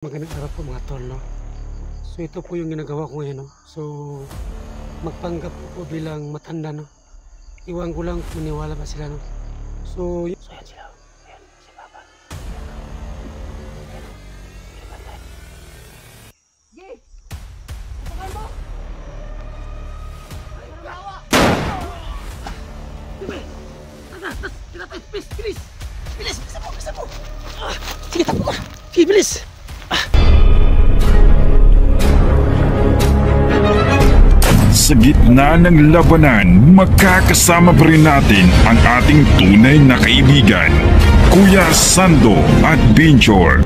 Magandang araw po mga tol, no? So ito po yung ginagawa ko ngayon, no? So magpanggap po bilang matanda, no? Iwan ko lang kung maniwala ba sila, no? So yan sila. Ayan, si Papa. Ayan, pinapantay. Gi! Tutukan mo! Ay, nagawa! Bilis! Bilis! Bilis! Bisa po! Sige, tapo ko! Sige, bilis! Sa gitna ng labanan, magkakasama pa rin natin ang ating tunay na kaibigan, Kuya Sando at Binchor.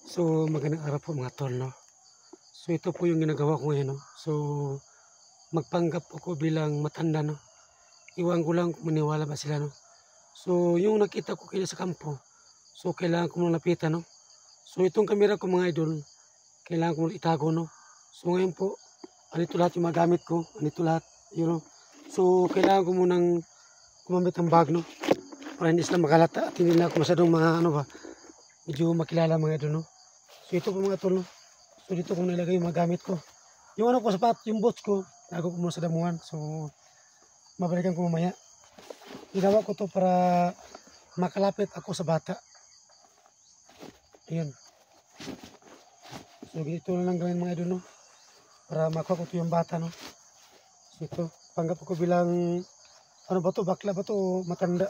So magandang araw po mga tol, no? So ito po yung ginagawa ko ngayon, no? So magpanggap ako bilang matanda, no? Iwan ko lang kung maniwala ba sila, no? So yung nakita ko kaya sa kampo, so kailangan ko mong lapitan, no? So itong kamera ko mga idol, kailangan ko mong itago, no? So ngayon po, anito lahat yung mga gamit ko, anito lahat, you know? So kailangan ko munang gumamit ng bag, no? Para hindi sila makalata at hindi na ako masyadong mga ano ba, medyo makilala mga idol, no? So ito po mga tol, no? So dito ko nilagay yung mga gamit ko. Yung ano ko, sapat, yung boots ko, tago ko muna sa damuhan. So mabalikan ko mamaya. Ginawa ko to para makalapit ako sa bata. Ayan. So ganito na lang gawin mga idol, no? Para makuha ko to yung bata, no? So ito, panggap ko bilang ano ba to, bakla ba to, matanda.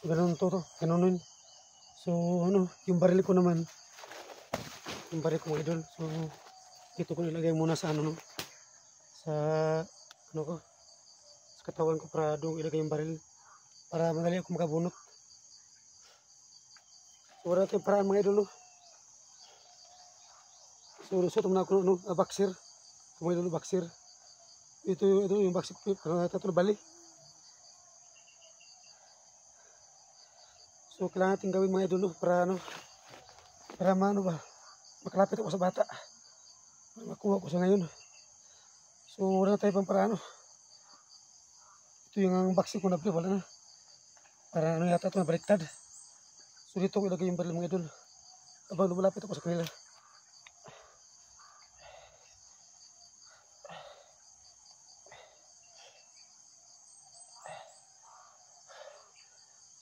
Ganun to, ganunin. So ano, yung baril ko naman, yung baril ko mga idol. So dito ko nilagay muna sa ano, no? Sa ano ko, sa katawan ko para doon ilagay yung baril. Para madali ako makabunot. So wala tayong paraan mga idol, no? So lusot muna ako, no? Baksir. Mga idol, baksir. Ito yung baksir ko. Parang ito bali. So kailangan natin gawin mga idol, no? Para ano? Para ano ba? Makalapit ako sa bata. Para makuha ko sa ngayon. So wala na tayong paraan, no? Ito yung baksir ko na wala na. Para ano yata ito na baliktad. So dito ko ilagay yung baril mga idol. Habang lumalapit ako sa kanila.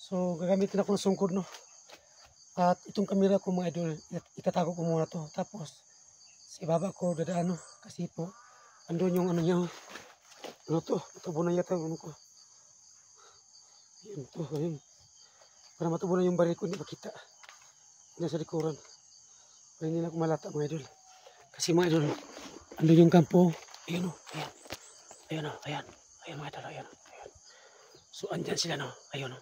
So gagamitin ako ng sungkod, no? At itong kamera ko mga idol, itatago ko muna to. Tapos sa ibaba ko dadaan, no? Kasi po andun yung ano niya, ano to? Matubo na yata yung ano ko. Yan to, ayun. Para matubo na yung baril ko, hindi makita. Nasa likuran. Para hindi na ako malata mga idol. Kasi mga idol, andun yung kampo. Ayun o, ayan. Ayun o, ayan. Ayan mga idol, ayan. Ayan. So andyan sila, no? Ayun o.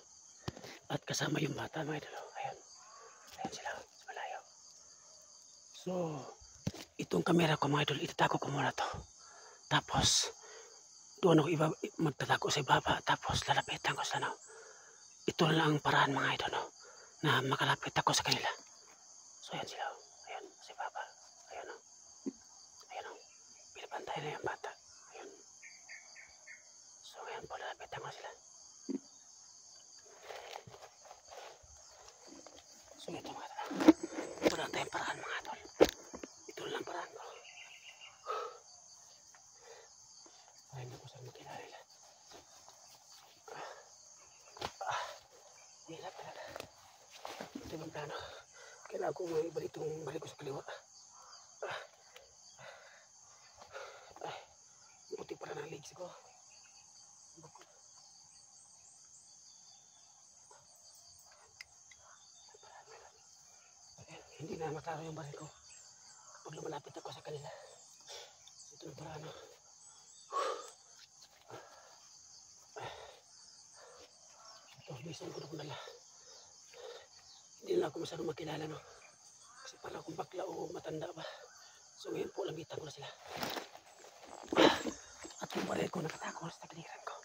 At kasama yung bata mga idol. Ayan. Ayan sila, sa malayo. So, itong kamera ko mga idol, itatago ko muna to. Tapos, doon ako magtatago sa ibaba. Tapos lalapitan ko sila, no? Ito na lang ang paraan mga idol, no? Na makalapit ako sa kanila. So ayan sila, ayan, si Papa, ayan o, ayan o, pinapantay na yung bata, ayan. So ayan po, lalapitan ko sila. So ito mga idol, ito lang tayong paraan mga idol, ito lang paraan ko. Para hindi ko sila makilala nila. Hirap talaga. Ito yung plano. Kailangan ko ibalik itong balik ko sa kaliwa. Ay, buti pala ng legs ko. Ayan, hindi na mataro yung baril ko kapag lumalapit ako sa kanila. Ito yung paraan. Ito, bisan ko na kung nala. Hindi na ako masyadong makilala, no? Kasi parang akong bakla o matanda ba. So ngayon po, lambitan ko na sila. At yung baril ko nakatago sa tagiliran ko.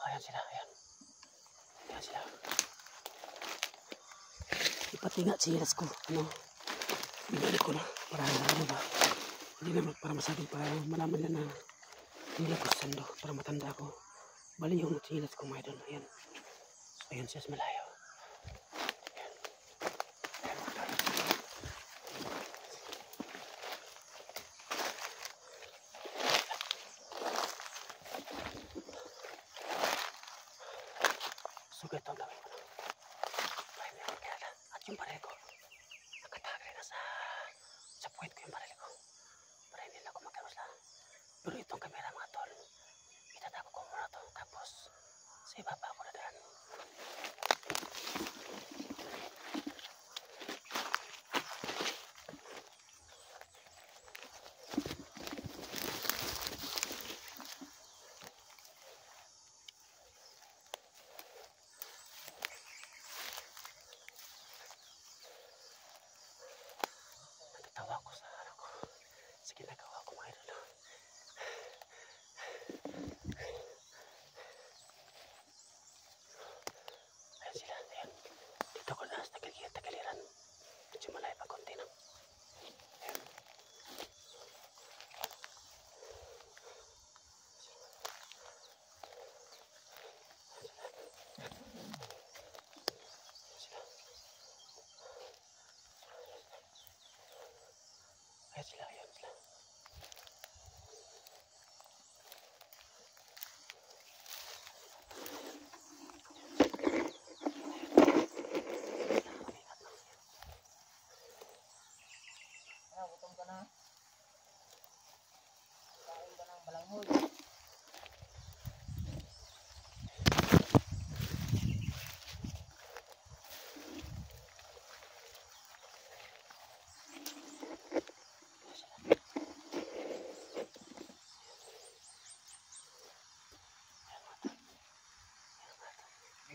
Ayan sila, ayan. Ayan sila. Ipatingat silas ko, ano? Binalik ko na para ano ba. Hindi na para masabi para malaman nila na hindi ako sando para matanda ako. Bali yung chilas ko mga idol. Ayan. So, ayan siya sa malayo. Sugat ang gawin ko. Para hindi ako kilala. At yung baril ko, nakatagay na sa puwet ko yung baril ko. Para hindi na ako magkarusla. Pero itong kamera mga tol, itatago ko muna to. Tapos, sa ibaba ako na daan. Natatawa ko sa ano ko. Sa ginagawa ko mga idol. Ayan sila, ayan. Dito ko na sa tagaliran. Medyo malayo pa konti na. Ayan. Ayan sila, ayan sila. Gutom ka na. Kain ka ng balanghoy.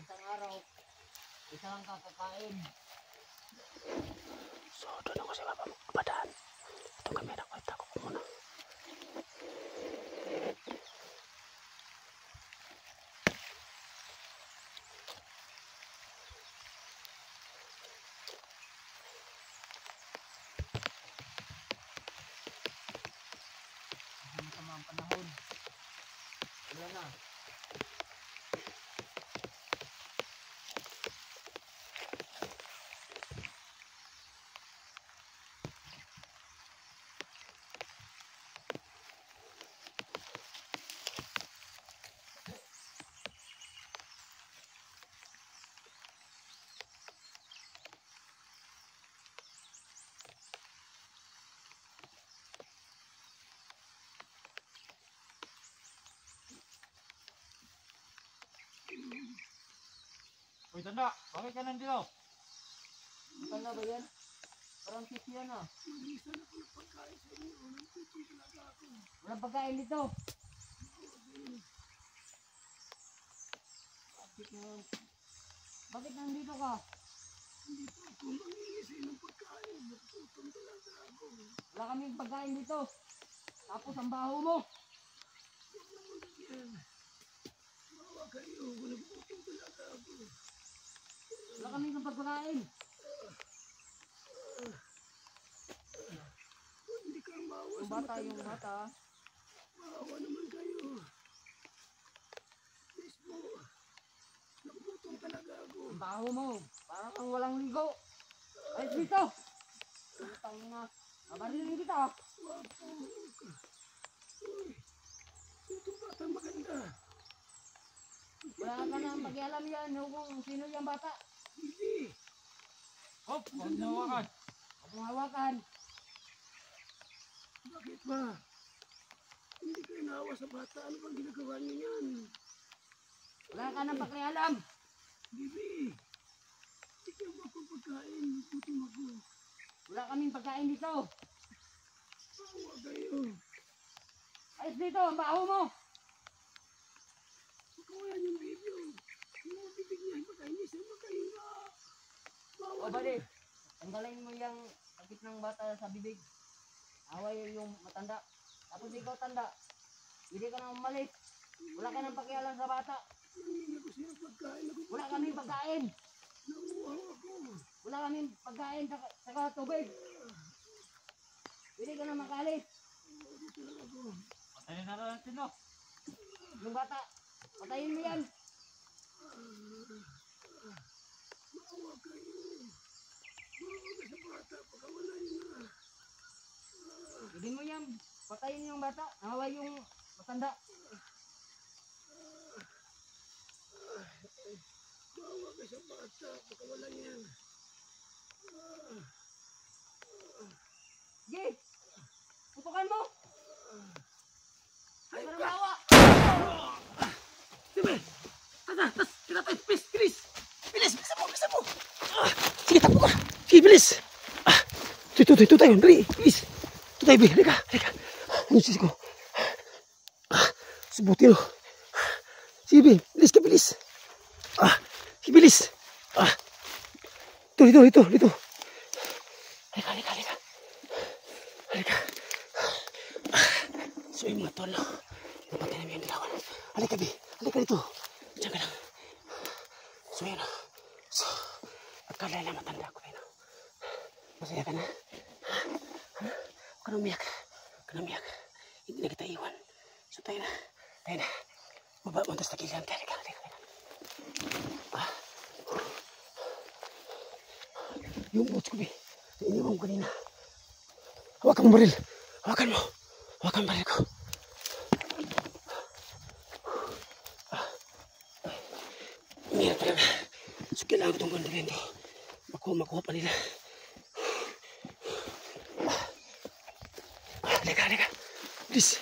Isang araw, isa lang kakakain. So, doon ako sa babadaan. Itong kamera ko, itago ko muna. Ang sama ang panahon. Wala na. Uy, tanda! Bakit ka nandito? Tanda ba yan? Parang titi yan ah. Walang pagkain dito. Bakit nandito ka? Wala kaming pagkain dito. Tapos ang baho mo. Wala kaming pagkain. Yung bata. Maawa naman kayo. Please po. Nagutom talaga ako. Ang baho mo. Parang kang walang ligo. Ay, dito. Utang na. Mabarilin kita. Wapo. Uy. Itong batang maganda. Wala ka na pakialam yan. Kung sino yung bata. Hindi. Hop, huwag na hawakan. Huwag mo hawakan. Bakit ba? Hindi kayo naawa sa bata. Ano bang ginagawa niyo yan? Wala ka na pakialam. Bibi. Hindi kayo magpapagkain. Gutom ako. Wala kaming pagkain dito. Maawa kayo. Ayos dito, ang baho mo. Pagkawayan yung video. Yung mga bibig niya, magkainis. Magkahinga. O bali, tanggalin mo yung sakit ng bata sa bibig. Away yung matanda. Tapos ikaw tanda. Hindi ka na umalis. Wala ka nang pakialam sa bata. Nangingi ko siya pagkain. Wala kaming pagkain. Nauuhaw ako. Wala kaming pagkain sa tubig. Hindi ka na makalis. Patayin na natin, no? Yung bata, patayin mo yan. Hindi mo yan, patayin yung bata, awa yung matanda. Bawa ka sa bata, pakawalan yan. Sige, putukan mo. Ay, ka bawa. Sige, tata, bilis, bilis. Bilis, bilisan mo. Sige, takbo ka. Sige, bilis. Ito tayo, dali, bilis. Ito tayo, halika. Ano sisi ko? Subutin mo. Sige, bilis ka, bilis. Sige, bilis. Dito. Halika. So, yung mga tol, napatay namin yung dilawan. Halika dito. Diyan ka lang. So, yun. So, akala na matanda ko yun. Masaya ka na? Huwag ka na umiyak. Hindi na kita iwan. So, tayo na. Baba mo, tapos tagilihan ka. Halika. Yung boots ko, iniwan ko kanina. Hawakan mo baril. Hawakan mo baril ko. Hirap talaga. So, kailangan ko itong bandulin to. Makuha pa nila. Halika. Bilis.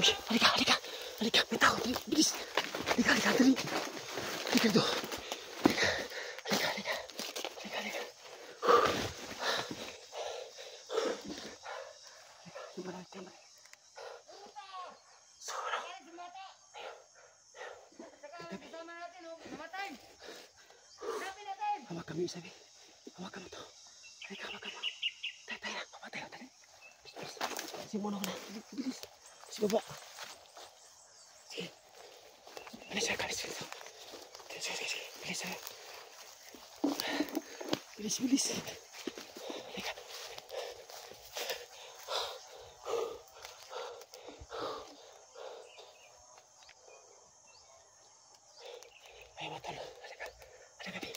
Uy, halika. May tao. Bilis. Halika. Halika dito. Halika. Timbalay. Sura. Hawak kami, Isabi. Hawakan mo to. Halika. Tayo. Dali. Bilis. Simuno ko na. Bilis. Si baba. Sige. Kalis. Sige. Bilis. Halika. Ay, matalo. Halika. Halika.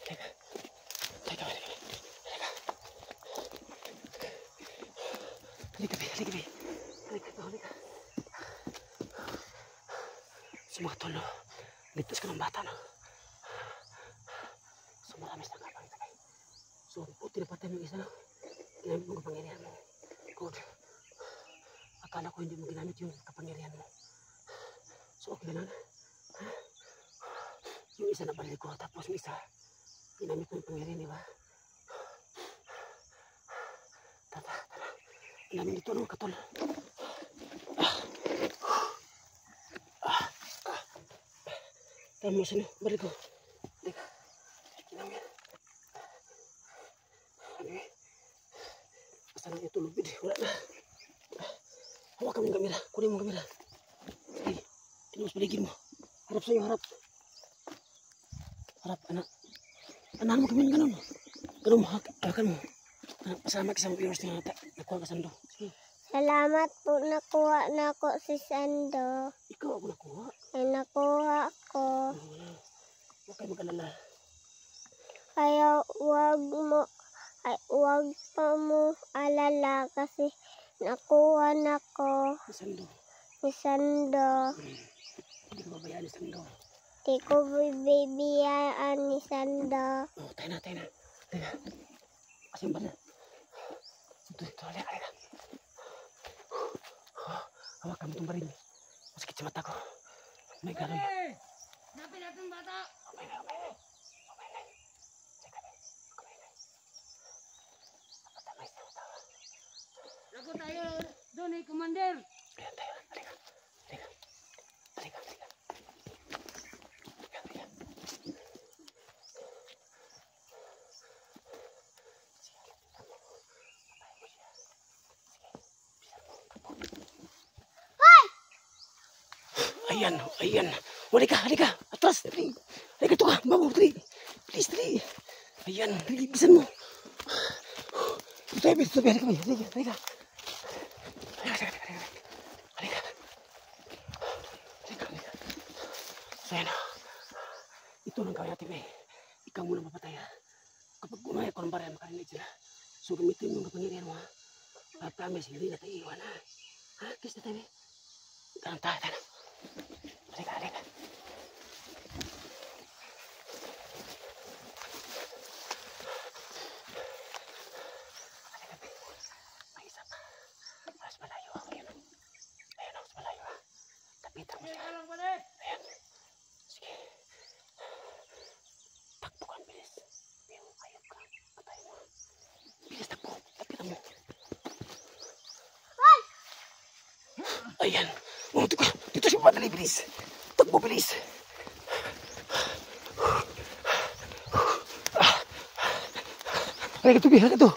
Si mga tol, no? Ligtas ka ng bata, no? So, maramis na kapang itagay. So, puti na patay mo yung isa, no? Ginamit mo kapangyarihan mo. Good. Akala ko hindi mo ginamit yung kapangyarihan mo. So, okay na, yung isa na baril ko, tapos yung isa, ginamit mo yung pangyarihan, di ba? Tara. Ang namin dito, no, katol. Tama sa baril ko. Halika. Ginamit. Basta nang itulog, wala na. Hawakan mo yung kamera. Kunin mo yung kamera. Sige. Tinus paligid mo. Harap sa'yo, harap. Anak. Anahan mo kami ganun. Ganun mo, hawakan mo. Pasama ka sa mga viewers na nakuha ka sando. Sige. Salamat po, nakuha na ako si Sando. Ikaw ako nakuha. Ay, nakuha ko. Huwag kayo mag-alala. Kaya wag pa mo alala kasi nakuha na ko Ni Sando. ni Sando. Hindi ko babayaan ni Sando. Di ko bibiyaan ni Sando. Oh, tayo na. Teka. Kasi yung bala. Ito, halika. Hawakan mo itong baril. Masakit sa mata ko. May gano'n. Hanapin natin bata. Okay na. Lago tayo doon, Commander. Ayan tayo. Halika. Ayan. Halika. Atras, dali. Halika, ito ka. Bago, dali. Please, dali. Ayan, dali. Bisan mo. Tutoy, halika ba? Halika. Halika. So yan. Ito lang gawin natin, ikaw muna mapatay ha. Kapag gumaya ko ng barya, makarinig sila. So gamitin mo ng kapangyarihan mo ha. I promise, hindi na tayo iwan ha. Ha? Kiss na tayo, Tanong tayo. Halika. May isa pa. Mas malayo ako yun. Ayun o, mas malayo ha. Tapitan mo siya. Ayan. Sige. Takbo ka, bilis. Ayun ka. Patay mo. Bilis, takbo. Tapitan mo. Ayan. Dito siya madali, bilis. Takbo, bilis. Halika, Tubi. Halika.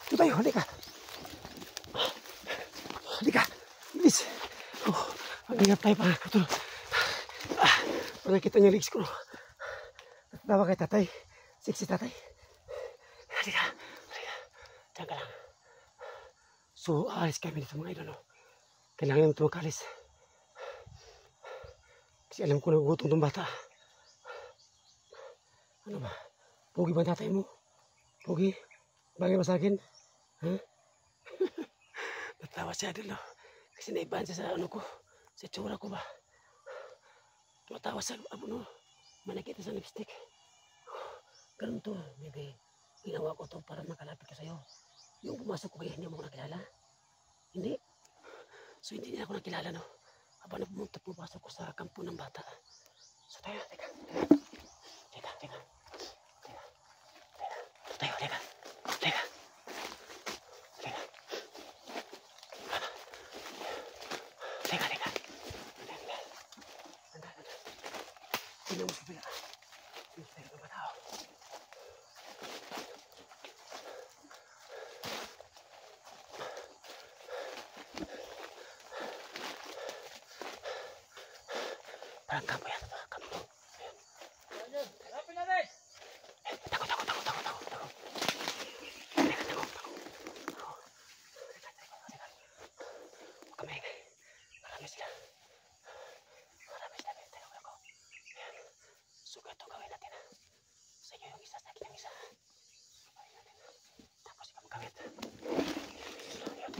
Ito tayo, halika. Bilis. Ang hirap tayo pa. Para kita niya legs ko. Tawa kay tatay. Sexy tatay. Halika. Diyan ka lang. So, aalis kami dito mga idol. Kailangan namin ito makalis. Kasi alam ko nagugutom itong bata. Ano ba? Pogi ba tatay mo? Pogi? Bagay ba sa akin? Ha? Natawa siya idol. Kasi naibahan siya sa ano ko. Sa tsura ko ba? Tumatawa sa manakita sa lipstick. Ganun to, baby. Ginawa ko to para makalapit ka sa'yo. Yung pumasok ko kaya hindi mo nakilala? Hindi. So hindi niya ako nakilala, no? Habang pumapasok ko sa kampo ng bata. So tayo, teka. Tayo, teka. Tingnan mo sa pila. Tingnan mo ba tao? Parang kampo yan. Kampo. Lapin natin! Takot. Kamay. Marami sila. So ganito gawin natin ha. Sa inyo yung isa, sa akin yung isa. Gawin natin. Tapos ikaw magkawit. Ayan.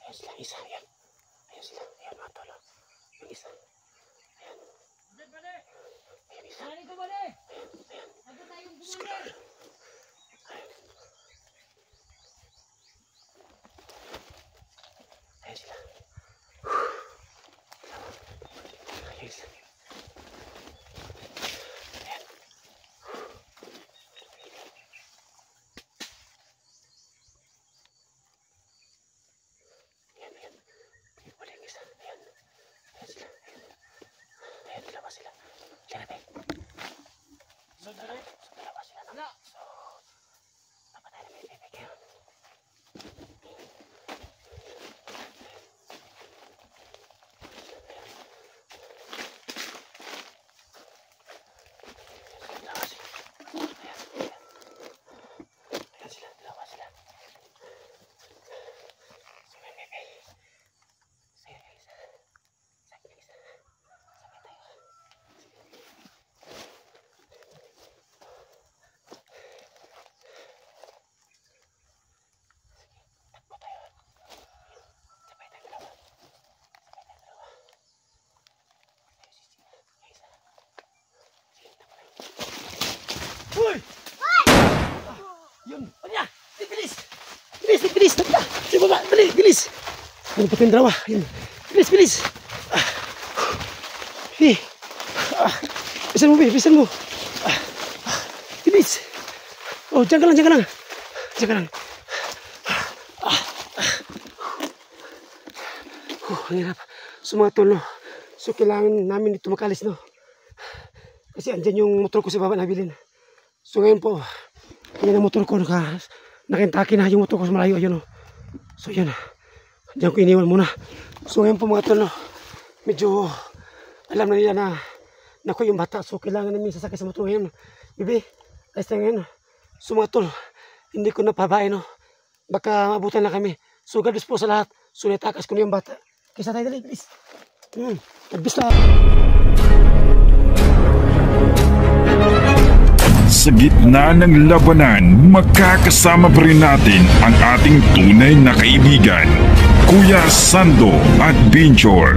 Ayun sila, isa. Ayan. Ayun sila. Ayan mga tolo. Yung isa. Ayan. Ayun isa. Saan ito ba ne? Ayan. Ano tayong gumuli? Ayun sila. Ayun sila. Ayan. Ayan. Wala yung isa. Ayan. Ayan sila. Ayan, dalawa sila. Diyan natin. So, dalawa sila. No? So, napatay na may bibig yan. Uy! Yun! Ano yan? Bilis! Sa baba! Bilis! Ano pa yung dalawa? Yun! Bilis! Bisan mo! Bilis! Oh, diyan ka lang! Ang hirap. Sumatol, no? So, kailangan namin dito makalis, no? Kasi andyan yung motor ko sa baba nabilin. So ngayon po, yan ang motor ko, nakintaki na yung motor ko sa malayo, ayun o. So yan, diyan ko iniwan muna. So ngayon po mga tol, medyo alam na nila na naku yung bata. So kailangan namin sasakay sa motor ngayon. Bibi, Ayos na ngayon. So mga tol, hindi ko napabae, no? Baka mabutan na kami. So God bless po sa lahat. So natakas ko na yung bata. Kisa tayo dali, please. God bless na. Sa gitna ng labanan, magkakasama pa rin natin ang ating tunay na kaibigan, Kuya Sando at Binjor.